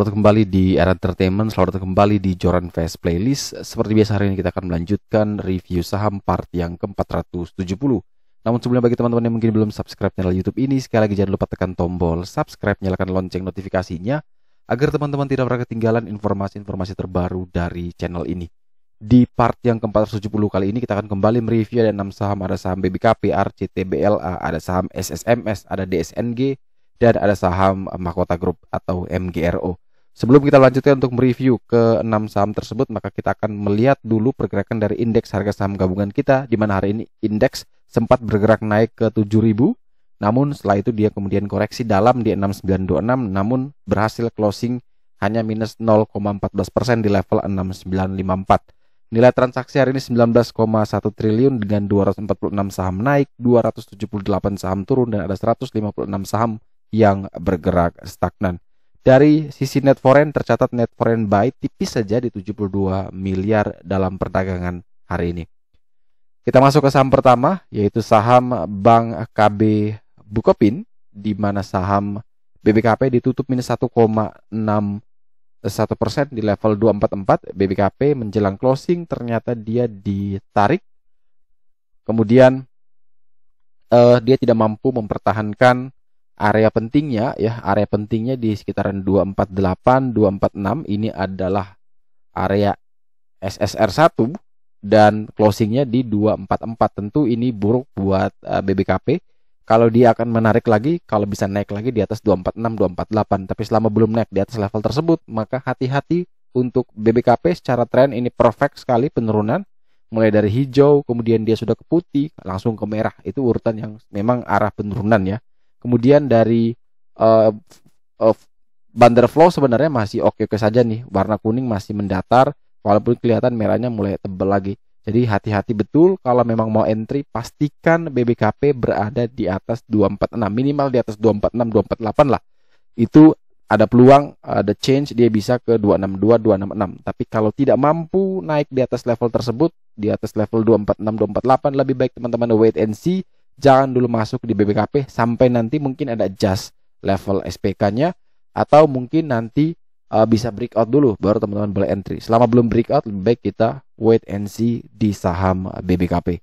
Selamat kembali di Era Entertainment, selamat kembali di Joran Fast Playlist. Seperti biasa hari ini kita akan melanjutkan review saham part yang ke-470. Namun sebelumnya bagi teman-teman yang mungkin belum subscribe channel YouTube ini, sekali lagi jangan lupa tekan tombol subscribe, nyalakan lonceng notifikasinya agar teman-teman tidak pernah ketinggalan informasi-informasi terbaru dari channel ini. Di part yang ke-470 kali ini kita akan kembali mereview ada 6 saham, ada saham BBKP, RCT, BLA, ada saham SSMS, ada DSNG, dan ada saham Mahkota Group atau MGRO. Sebelum kita lanjutkan untuk mereview ke 6 saham tersebut, maka kita akan melihat dulu pergerakan dari indeks harga saham gabungan kita, di mana hari ini indeks sempat bergerak naik ke 7.000, namun setelah itu dia kemudian koreksi dalam di 6926, namun berhasil closing hanya minus 0,14% di level 6954. Nilai transaksi hari ini 19,1 triliun dengan 246 saham naik, 278 saham turun, dan ada 156 saham yang bergerak stagnan. Dari sisi net foreign tercatat net foreign buy tipis saja di 72 miliar dalam perdagangan hari ini. Kita masuk ke saham pertama, yaitu saham Bank KB Bukopin, di mana saham BBKP ditutup minus 1,61% di level 244. BBKP menjelang closing ternyata dia ditarik, kemudian dia tidak mampu mempertahankan area pentingnya, area pentingnya di sekitaran 248, 246. Ini adalah area SSR1 dan closingnya di 244. Tentu ini buruk buat BBKP. Kalau dia akan menarik lagi, kalau bisa naik lagi di atas 246, 248. Tapi selama belum naik di atas level tersebut, maka hati-hati untuk BBKP. Secara tren ini perfect sekali penurunan. Mulai dari hijau, kemudian dia sudah ke putih, langsung ke merah. Itu urutan yang memang arah penurunan ya. Kemudian dari bandar flow sebenarnya masih oke-oke saja nih. Warna kuning masih mendatar, walaupun kelihatan merahnya mulai tebal lagi. Jadi hati-hati betul kalau memang mau entry, pastikan BBKP berada di atas 246, minimal di atas 246, 248 lah. Itu ada peluang, ada change dia bisa ke 262, 266. Tapi kalau tidak mampu naik di atas level tersebut, di atas level 246, 248, lebih baik teman-teman wait and see. Jangan dulu masuk di BBKP sampai nanti mungkin ada adjust level SPK-nya, atau mungkin nanti bisa breakout dulu baru teman-teman boleh entry. Selama belum breakout, lebih baik kita wait and see di saham BBKP.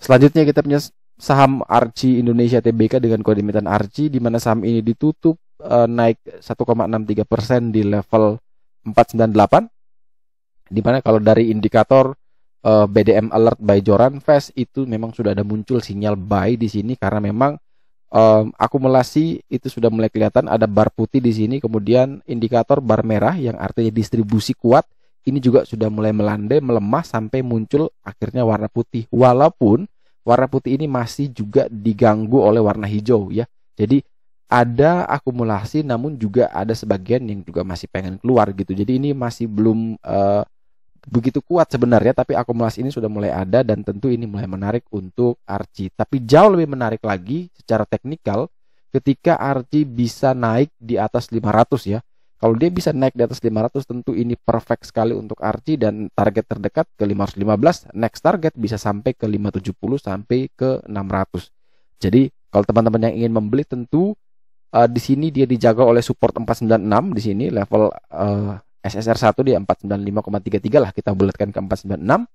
Selanjutnya kita punya saham Arci Indonesia Tbk dengan kode emiten Arci, di mana saham ini ditutup naik 1,63% di level 498. Di mana kalau dari indikator BDM alert by Joran Fast itu memang sudah ada muncul sinyal buy di sini, karena memang akumulasi itu sudah mulai kelihatan. Ada bar putih di sini, kemudian indikator bar merah yang artinya distribusi kuat ini juga sudah mulai melandai, melemah sampai muncul akhirnya warna putih. Walaupun warna putih ini masih juga diganggu oleh warna hijau ya. Jadi ada akumulasi, namun juga ada sebagian yang juga masih pengen keluar gitu. Jadi ini masih belum begitu kuat sebenarnya, tapi akumulasi ini sudah mulai ada dan tentu ini mulai menarik untuk Arci. Tapi jauh lebih menarik lagi secara teknikal ketika Arci bisa naik di atas 500 ya. Kalau dia bisa naik di atas 500, tentu ini perfect sekali untuk Arci, dan target terdekat ke 515, next target bisa sampai ke 570 sampai ke 600. Jadi kalau teman-teman yang ingin membeli, tentu di sini dia dijaga oleh support 496 di sini, level SSR1 di 495,33 lah, kita bulatkan ke 496.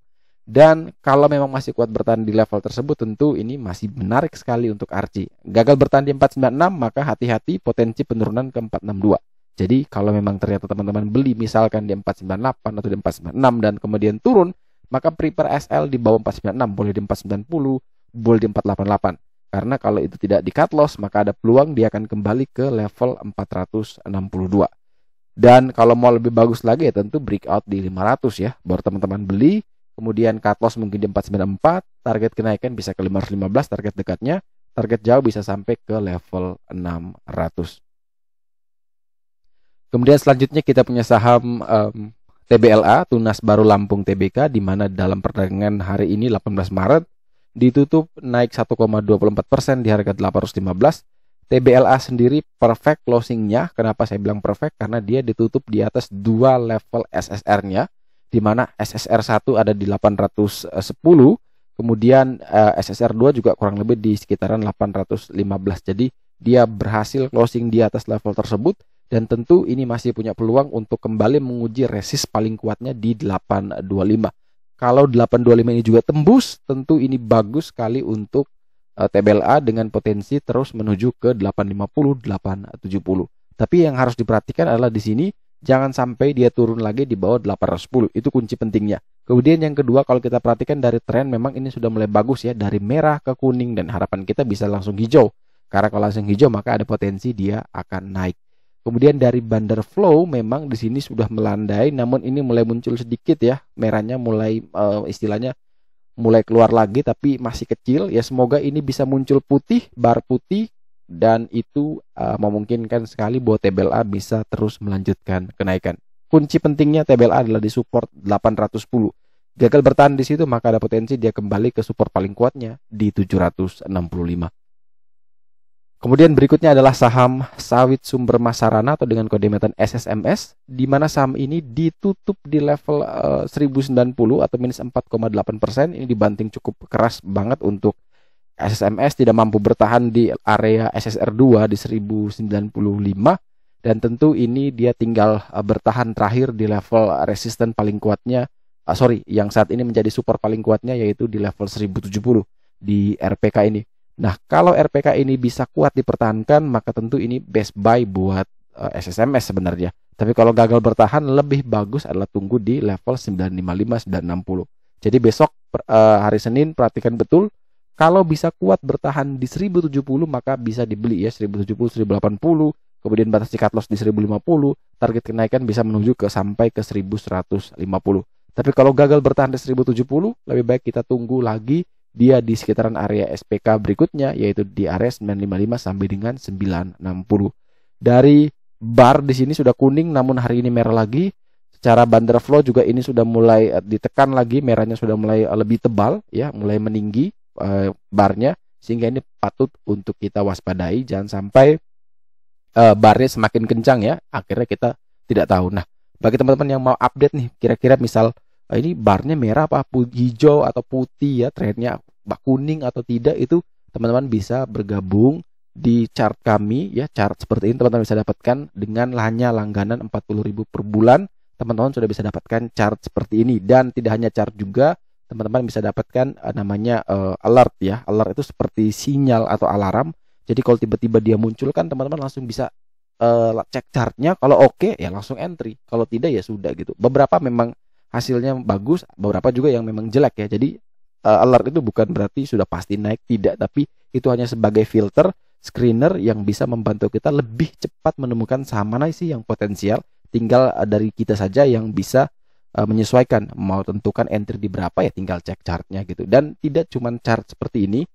Dan kalau memang masih kuat bertahan di level tersebut, tentu ini masih menarik sekali untuk Arci. Gagal bertahan di 496, maka hati-hati potensi penurunan ke 462. Jadi kalau memang ternyata teman-teman beli misalkan di 498 atau di 496 dan kemudian turun, maka prepare SL di bawah 496, boleh di 490, boleh di 488. Karena kalau itu tidak di cut loss, maka ada peluang dia akan kembali ke level 462. Dan kalau mau lebih bagus lagi ya tentu breakout di 500 ya, baru teman-teman beli. Kemudian cut loss mungkin di 494, target kenaikan bisa ke 515 target dekatnya, target jauh bisa sampai ke level 600. Kemudian selanjutnya kita punya saham TBLA, Tunas Baru Lampung Tbk, di mana dalam perdagangan hari ini 18 Maret ditutup naik 1,24% di harga 815. TBLA sendiri perfect closingnya. Kenapa saya bilang perfect? Karena dia ditutup di atas dua level SSR-nya, di mana SSR1 ada di 810, kemudian SSR2 juga kurang lebih di sekitaran 815. Jadi dia berhasil closing di atas level tersebut, dan tentu ini masih punya peluang untuk kembali menguji resist paling kuatnya di 825. Kalau 825 ini juga tembus, tentu ini bagus sekali untuk TBLA dengan potensi terus menuju ke 850, 870. Tapi yang harus diperhatikan adalah di sini jangan sampai dia turun lagi di bawah 810. Itu kunci pentingnya. Kemudian yang kedua, kalau kita perhatikan dari tren memang ini sudah mulai bagus ya, dari merah ke kuning, dan harapan kita bisa langsung hijau. Karena kalau langsung hijau maka ada potensi dia akan naik. Kemudian dari Bander Flow memang di sini sudah melandai, namun ini mulai muncul sedikit ya, merahnya mulai istilahnya mulai keluar lagi tapi masih kecil ya. Semoga ini bisa muncul putih, bar putih, dan itu memungkinkan sekali bahwa TBLA bisa terus melanjutkan kenaikan. Kunci pentingnya TBLA adalah di support 810. Gagal bertahan di situ maka ada potensi dia kembali ke support paling kuatnya di 765. Kemudian berikutnya adalah saham sawit sumber Masarana atau dengan kode emiten SSMS, di mana saham ini ditutup di level 1090 atau minus 4,8%. Ini dibanting cukup keras banget untuk SSMS, tidak mampu bertahan di area SSR2 di 1095, dan tentu ini dia tinggal bertahan terakhir di level resisten paling kuatnya, yang saat ini menjadi support paling kuatnya yaitu di level 1070 di RPK ini. Nah, kalau RPK ini bisa kuat dipertahankan, maka tentu ini best buy buat SSMS sebenarnya. Tapi kalau gagal bertahan, lebih bagus adalah tunggu di level 955, 960. Jadi besok hari Senin perhatikan betul. Kalau bisa kuat bertahan di 1070, maka bisa dibeli ya, 1070, 1080. Kemudian batas cut loss di 1050. Target kenaikan bisa menuju sampai ke 1150. Tapi kalau gagal bertahan di 1070, lebih baik kita tunggu lagi dia di sekitaran area SPK berikutnya, yaitu di area 955 sampai dengan 960. Dari bar di sini sudah kuning, namun hari ini merah lagi. Secara Bander Flow juga ini sudah mulai ditekan lagi, merahnya sudah mulai lebih tebal ya, mulai meninggi barnya, sehingga ini patut untuk kita waspadai. Jangan sampai barnya semakin kencang ya, akhirnya kita tidak tahu. Nah, bagi teman-teman yang mau update nih, kira-kira misal ini barnya merah apa hijau atau putih ya, trennya kuning atau tidak, itu teman-teman bisa bergabung di chart kami ya. Chart seperti ini teman-teman bisa dapatkan dengan hanya langganan 40.000 per bulan. Teman-teman sudah bisa dapatkan chart seperti ini, dan tidak hanya chart juga, teman-teman bisa dapatkan namanya alert ya. Alert itu seperti sinyal atau alarm. Jadi kalau tiba-tiba dia muncul kan teman-teman langsung bisa cek chartnya. Kalau oke ya langsung entry, kalau tidak ya sudah gitu. Beberapa memang hasilnya bagus, beberapa juga yang memang jelek ya. Jadi alert itu bukan berarti sudah pasti naik, tidak, tapi itu hanya sebagai filter, screener yang bisa membantu kita lebih cepat menemukan saham mana sih yang potensial. Tinggal dari kita saja yang bisa menyesuaikan, mau tentukan entry di berapa ya tinggal cek chartnya gitu. Dan tidak cuma chart seperti ini,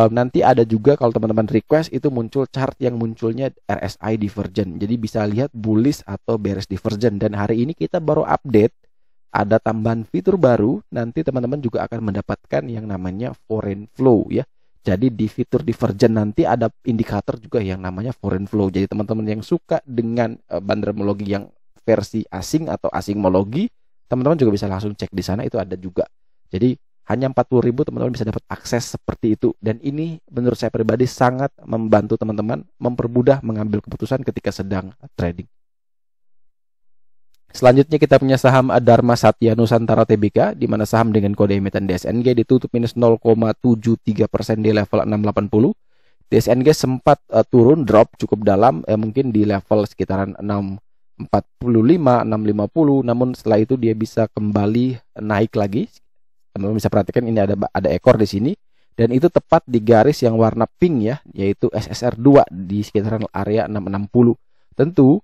nanti ada juga kalau teman-teman request itu muncul chart yang munculnya RSI divergent. Jadi bisa lihat bullish atau bearish divergent. Dan hari ini kita baru update, ada tambahan fitur baru, nanti teman-teman juga akan mendapatkan yang namanya foreign flow ya. Jadi di fitur divergent nanti ada indikator juga yang namanya foreign flow. Jadi teman-teman yang suka dengan bandermologi yang versi asing atau asingmologi, teman-teman juga bisa langsung cek di sana, itu ada juga. Jadi hanya 40.000 teman-teman bisa dapat akses seperti itu. Dan ini menurut saya pribadi sangat membantu teman-teman mempermudah mengambil keputusan ketika sedang trading. Selanjutnya kita punya saham Dharma Satya Nusantara Tbk, di mana saham dengan kode emiten DSNG ditutup minus 0,73% di level 680. DSNG sempat turun, drop cukup dalam, mungkin di level sekitaran 645, 650, namun setelah itu dia bisa kembali naik lagi. Teman-teman bisa perhatikan ini ada ekor di sini, dan itu tepat di garis yang warna pink ya, yaitu SSR2 di sekitaran area 660. Tentu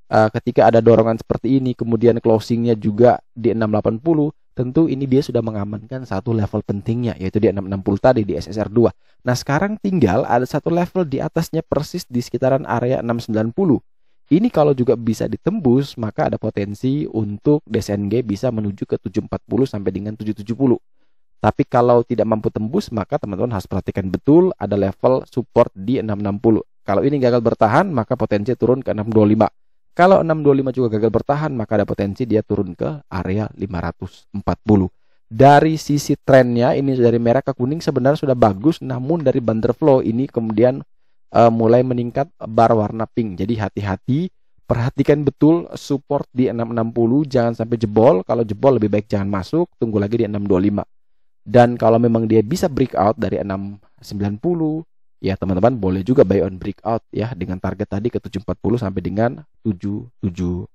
ketika ada dorongan seperti ini, kemudian closingnya juga di 680, tentu ini dia sudah mengamankan satu level pentingnya, yaitu di 660 tadi di SSR2. Nah, sekarang tinggal ada satu level di atasnya persis di sekitaran area 690. Ini kalau juga bisa ditembus, maka ada potensi untuk DSNG bisa menuju ke 740 sampai dengan 770. Tapi kalau tidak mampu tembus, maka teman-teman harus perhatikan betul ada level support di 660. Kalau ini gagal bertahan, maka potensi turun ke 625. Kalau 625 juga gagal bertahan, maka ada potensi dia turun ke area 540. Dari sisi trennya, ini dari merah ke kuning sebenarnya sudah bagus, namun dari Bander Flow ini kemudian mulai meningkat bar warna pink. Jadi hati-hati Perhatikan betul support di 660, jangan sampai jebol. Kalau jebol lebih baik jangan masuk, tunggu lagi di 625. Dan kalau memang dia bisa breakout dari 690, ya teman-teman boleh juga buy on breakout ya dengan target tadi ke 740 sampai dengan 770.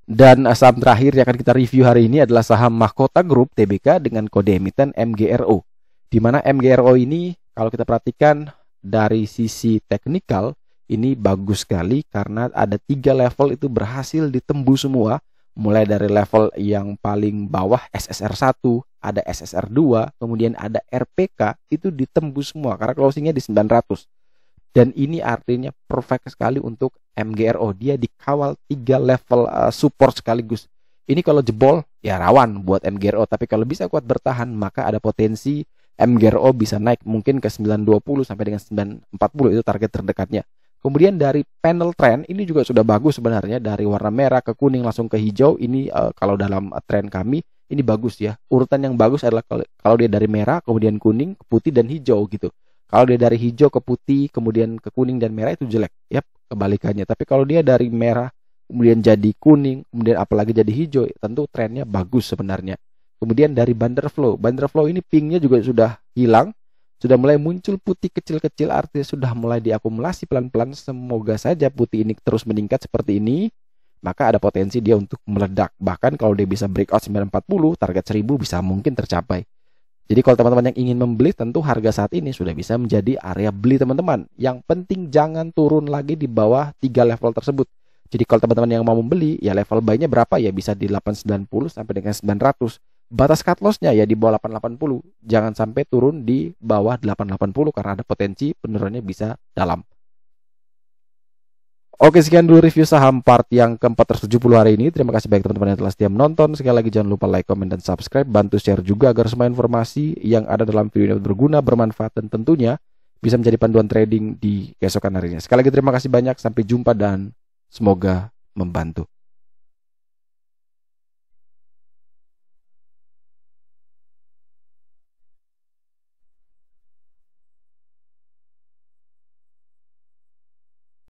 Dan saham terakhir yang akan kita review hari ini adalah saham Mahkota Group Tbk dengan kode emiten MGRO. Di mana MGRO ini kalau kita perhatikan dari sisi teknikal ini bagus sekali karena ada 3 level itu berhasil ditembus semua. Mulai dari level yang paling bawah SSR1, ada SSR2, kemudian ada RPK itu ditembus semua karena closingnya di 900. Dan ini artinya perfect sekali untuk MGRO. Dia dikawal 3 level support sekaligus. Ini kalau jebol ya rawan buat MGRO, tapi kalau bisa kuat bertahan maka ada potensi MGRO bisa naik mungkin ke 920 sampai dengan 940, itu target terdekatnya. Kemudian dari panel trend ini juga sudah bagus sebenarnya, dari warna merah ke kuning langsung ke hijau. Ini kalau dalam trend kami ini bagus ya. Urutan yang bagus adalah kalau dia dari merah kemudian kuning ke putih dan hijau gitu. Kalau dia dari hijau ke putih kemudian ke kuning dan merah itu jelek ya, kebalikannya. Tapi kalau dia dari merah kemudian jadi kuning kemudian apalagi jadi hijau, tentu trennya bagus sebenarnya. Kemudian dari Banderflow ini pingnya juga sudah hilang, sudah mulai muncul putih kecil-kecil, artinya sudah mulai diakumulasi pelan-pelan. Semoga saja putih ini terus meningkat seperti ini, maka ada potensi dia untuk meledak. Bahkan kalau dia bisa breakout 940, target 1000 bisa mungkin tercapai. Jadi kalau teman-teman yang ingin membeli, tentu harga saat ini sudah bisa menjadi area beli teman-teman. Yang penting jangan turun lagi di bawah 3 level tersebut. Jadi kalau teman-teman yang mau membeli, ya level buy-nya berapa ya, bisa di 890 sampai dengan 900. Batas cut loss-nya ya di bawah 880. Jangan sampai turun di bawah 880 karena ada potensi penurunannya bisa dalam. Oke, sekian dulu review saham part yang ke-470 hari ini. Terima kasih banyak teman-teman yang telah setia menonton. Sekali lagi jangan lupa like, comment, dan subscribe. Bantu share juga agar semua informasi yang ada dalam video ini berguna, bermanfaat, dan tentunya bisa menjadi panduan trading di keesokan harinya. Sekali lagi terima kasih banyak. Sampai jumpa dan semoga membantu.